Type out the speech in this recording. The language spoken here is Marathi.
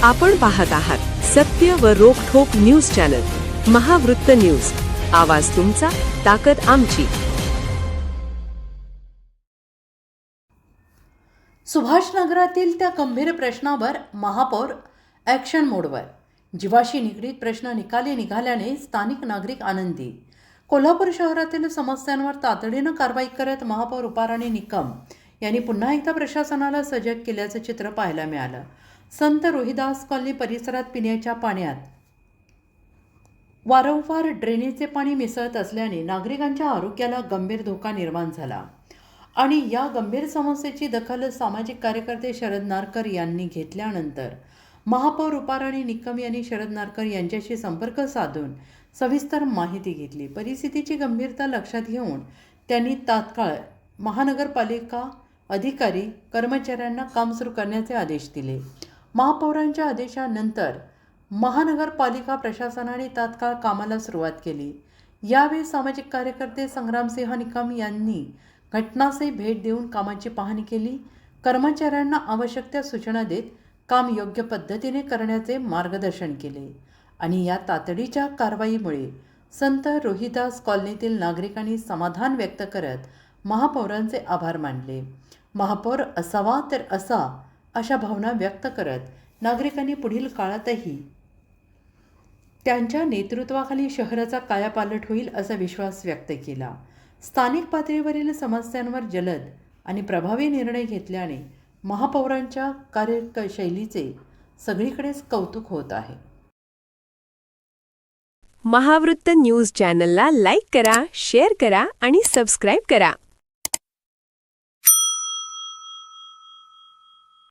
आपण पाहत आहात सत्य व रोखठोक न्यूज चॅनल महावृत्त न्यूज. आवाज तुमचा, ताकद आमची. सुभाषनगरातील त्या गंभीर प्रश्नावर महापौर ॲक्शन मोडवर. जीवाशी निगडीत प्रश्न निकाली निघाल्याने स्थानिक नागरिक आनंदी. कोल्हापूर शहरातील समस्यांवर तातडीनं कारवाई करत महापौर रुपाराणी निकम यांनी पुन्हा एकदा प्रशासनाला सजग केल्याचं चित्र पाहायला मिळालं. संत रोहिदास कॉलनी परिसरात पिण्याच्या पाण्यात वारंवार ड्रेनेजचे पाणी मिसळत असल्याने नागरिकांच्या आरोग्याला गंभीर धोका निर्माण झाला आणि या गंभीर समस्येची दखल सामाजिक कार्यकर्ते शरद नारकर यांनी घेतल्यानंतर महापौर रुपाराणी निकम यांनी शरद नारकर यांच्याशी संपर्क साधून सविस्तर माहिती घेतली. परिस्थितीची गंभीरता लक्षात घेऊन त्यांनी तात्काळ महानगरपालिका अधिकारी कर्मचाऱ्यांना काम सुरू करण्याचे आदेश दिले. महापौरांच्या आदेशानंतर महानगरपालिका प्रशासनाने तात्काळ कामाला सुरुवात केली. यावेळी सामाजिक कार्यकर्ते संग्रामसिंह निकम यांनी घटनास्थळी भेट देऊन कामाची पाहणी केली. कर्मचाऱ्यांना आवश्यक त्या सूचना देत काम योग्य पद्धतीने करण्याचे मार्गदर्शन केले आणि या तातडीच्या कारवाईमुळे संत रोहिदास कॉलनीतील नागरिकांनी समाधान व्यक्त करत महापौरांचे आभार मानले. महापौर असावा तर असा अशा भावना व्यक्त करत नागरिकांनी पुढील काळातही त्यांच्या नेतृत्वाखाली शहराचा कायापालट होईल असा विश्वास व्यक्त केला. स्थानिक पातळीवरील समस्यांवर जलद आणि प्रभावी निर्णय घेतल्याने महापौरांच्या कार्यशैलीचे सगळीकडेच कौतुक होत आहे. महावृत्त न्यूज चॅनलला लाईक करा, शेअर करा आणि सबस्क्राईब करा.